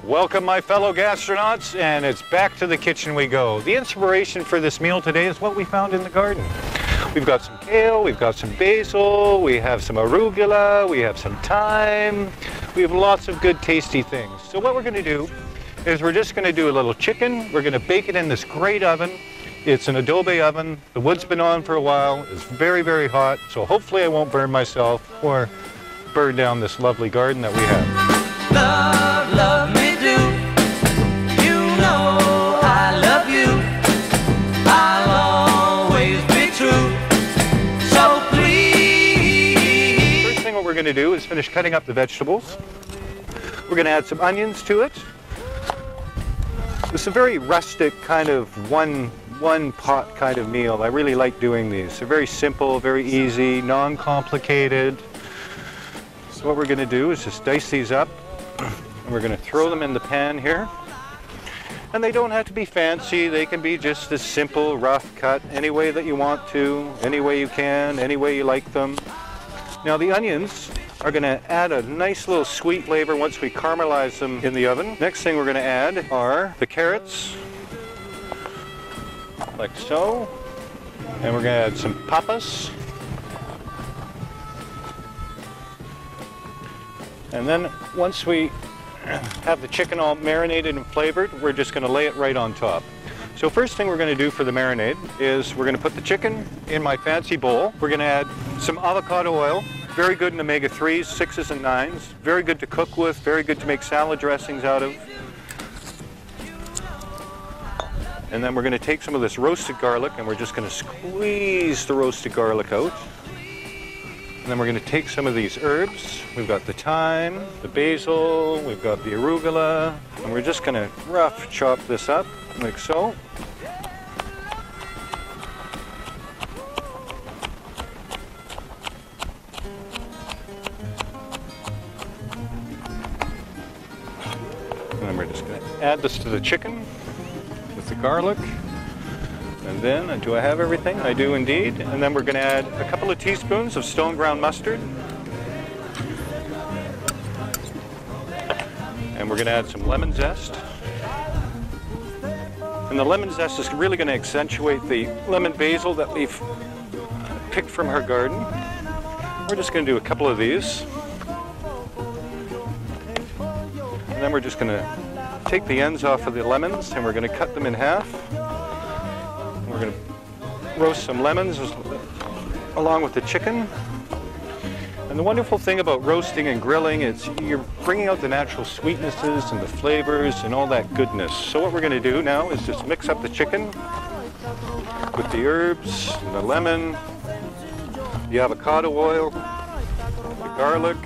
Welcome, my fellow gastronauts, and it's back to the kitchen we go. The inspiration for this meal today is what we found in the garden. We've got some kale, we've got some basil, we have some arugula, we have some thyme, we have lots of good tasty things. So what we're going to do is we're just going to do a little chicken. We're going to bake it in this great oven. It's an adobe oven. The wood's been on for a while. It's very, very hot, so hopefully I won't burn myself or burn down this lovely garden that we have. Love, love me do. You know I love you. I'll always be true. So please. First thing what we're going to do is finish cutting up the vegetables. We're going to add some onions to it. It's a very rustic kind of one pot kind of meal. I really like doing these. They're very simple, very easy, non-complicated. So what we're going to do is just dice these up. And we're going to throw them in the pan here. And they don't have to be fancy. They can be just a simple, rough cut, any way that you want to, any way you can, any way you like them. Now the onions are going to add a nice little sweet flavor once we caramelize them in the oven. Next thing we're going to add are the carrots, like so. And we're going to add some papas. And then once we have the chicken all marinated and flavored, we're just going to lay it right on top. So first thing we're going to do for the marinade is we're going to put the chicken in my fancy bowl. We're going to add some avocado oil, very good in omega-3s, 6s and 9s, very good to cook with, very good to make salad dressings out of. And then we're going to take some of this roasted garlic and we're just going to squeeze the roasted garlic out. And then we're going to take some of these herbs. We've got the thyme, the basil, we've got the arugula, and we're just going to rough chop this up like so. And then we're just going to add this to the chicken with the garlic. And then, do I have everything? I do indeed. And then we're going to add a couple of teaspoons of stone ground mustard. And we're going to add some lemon zest. And the lemon zest is really going to accentuate the lemon basil that we've picked from our garden. We're just going to do a couple of these. And then we're just going to take the ends off of the lemons and we're going to cut them in half. We're going to roast some lemons along with the chicken. And the wonderful thing about roasting and grilling is you're bringing out the natural sweetnesses and the flavors and all that goodness. So what we're going to do now is just mix up the chicken with the herbs, and the lemon, the avocado oil, the garlic.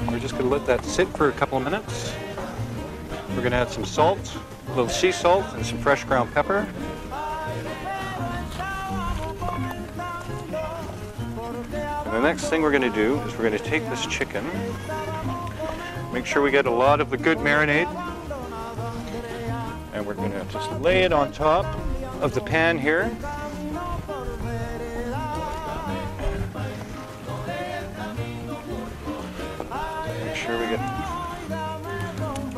We're just going to let that sit for a couple of minutes. We're going to add some salt, a little sea salt, and some fresh ground pepper. And the next thing we're going to do is we're going to take this chicken, make sure we get a lot of the good marinade, and we're going to just lay it on top of the pan here. Make sure we get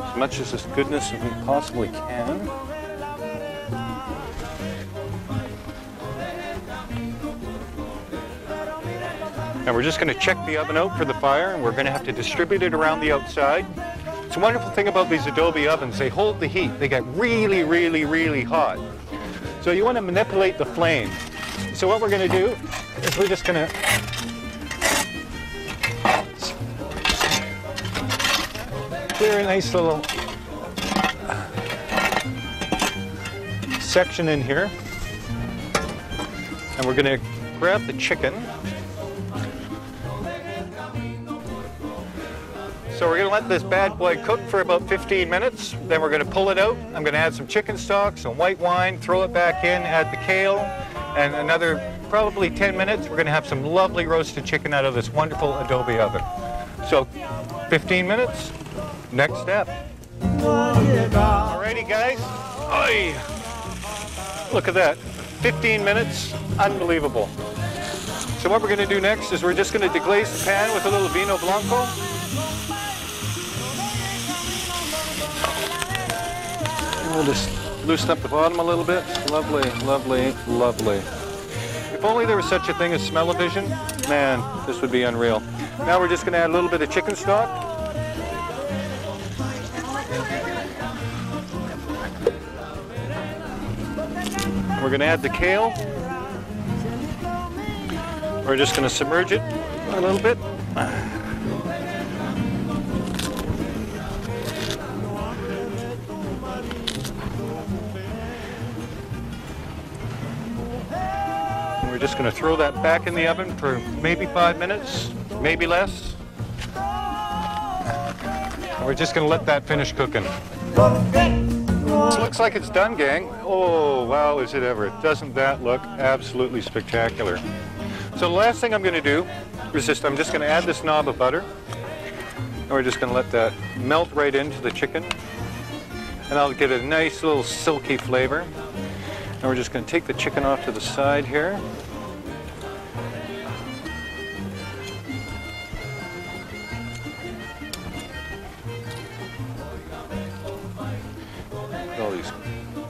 as much of this goodness as we possibly can. And we're just going to check the oven out for the fire, and we're going to have to distribute it around the outside. It's a wonderful thing about these adobe ovens. They hold the heat. They get really, really, really hot. So you want to manipulate the flame. So what we're going to do is we're just going to clear a nice little section in here, and we're going to grab the chicken. So we're going to let this bad boy cook for about 15 minutes, then we're going to pull it out. I'm going to add some chicken stock, some white wine, throw it back in, add the kale, and another probably 10 minutes, we're going to have some lovely roasted chicken out of this wonderful adobe oven. So 15 minutes. Next step. Alrighty guys. Oy. Look at that. 15 minutes. Unbelievable. So what we're going to do next is we're just going to deglaze the pan with a little vino blanco. And we'll just loosen up the bottom a little bit. Lovely, lovely, lovely. If only there was such a thing as smell-o-vision, man, this would be unreal. Now we're just going to add a little bit of chicken stock. We're going to add the kale. We're just going to submerge it a little bit. And we're just going to throw that back in the oven for maybe 5 minutes, maybe less. And we're just going to let that finish cooking. Looks like it's done, gang. Oh, wow, is it ever. Doesn't that look absolutely spectacular? So the last thing I'm going to do is I'm just going to add this knob of butter. And we're just going to let that melt right into the chicken. And I'll get a nice little silky flavor. And we're just going to take the chicken off to the side here. All these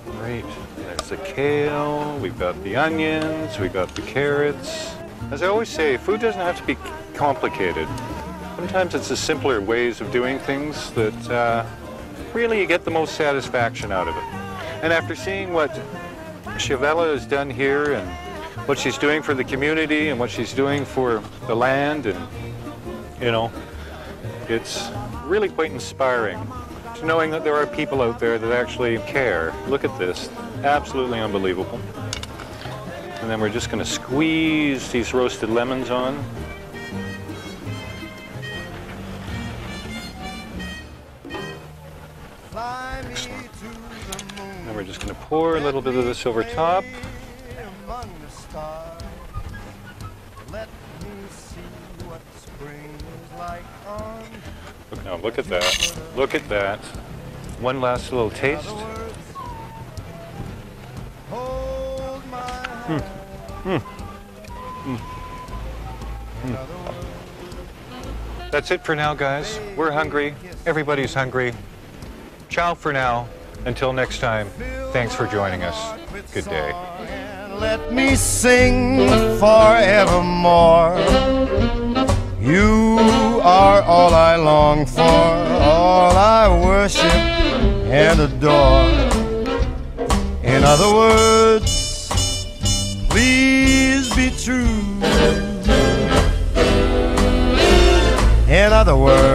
great, there's the kale, we've got the onions, we've got the carrots. As I always say, food doesn't have to be complicated. Sometimes it's the simpler ways of doing things that really you get the most satisfaction out of it. And after seeing what Shavella has done here and what she's doing for the community and what she's doing for the land, and you know, it's really quite inspiring to knowing that there are people out there that actually care. Look at this, absolutely unbelievable. And then we're just going to squeeze these roasted lemons on. Excellent. And we're just going to pour a little bit of this over top. Look, now look at that. Look at that. One last little taste. That's it for now, guys. We're hungry. Everybody's hungry. Ciao for now. Until next time, thanks for joining us. Good day. Let me sing forevermore. You are all I long for, all I worship and adore. In other words, please be true. In other words,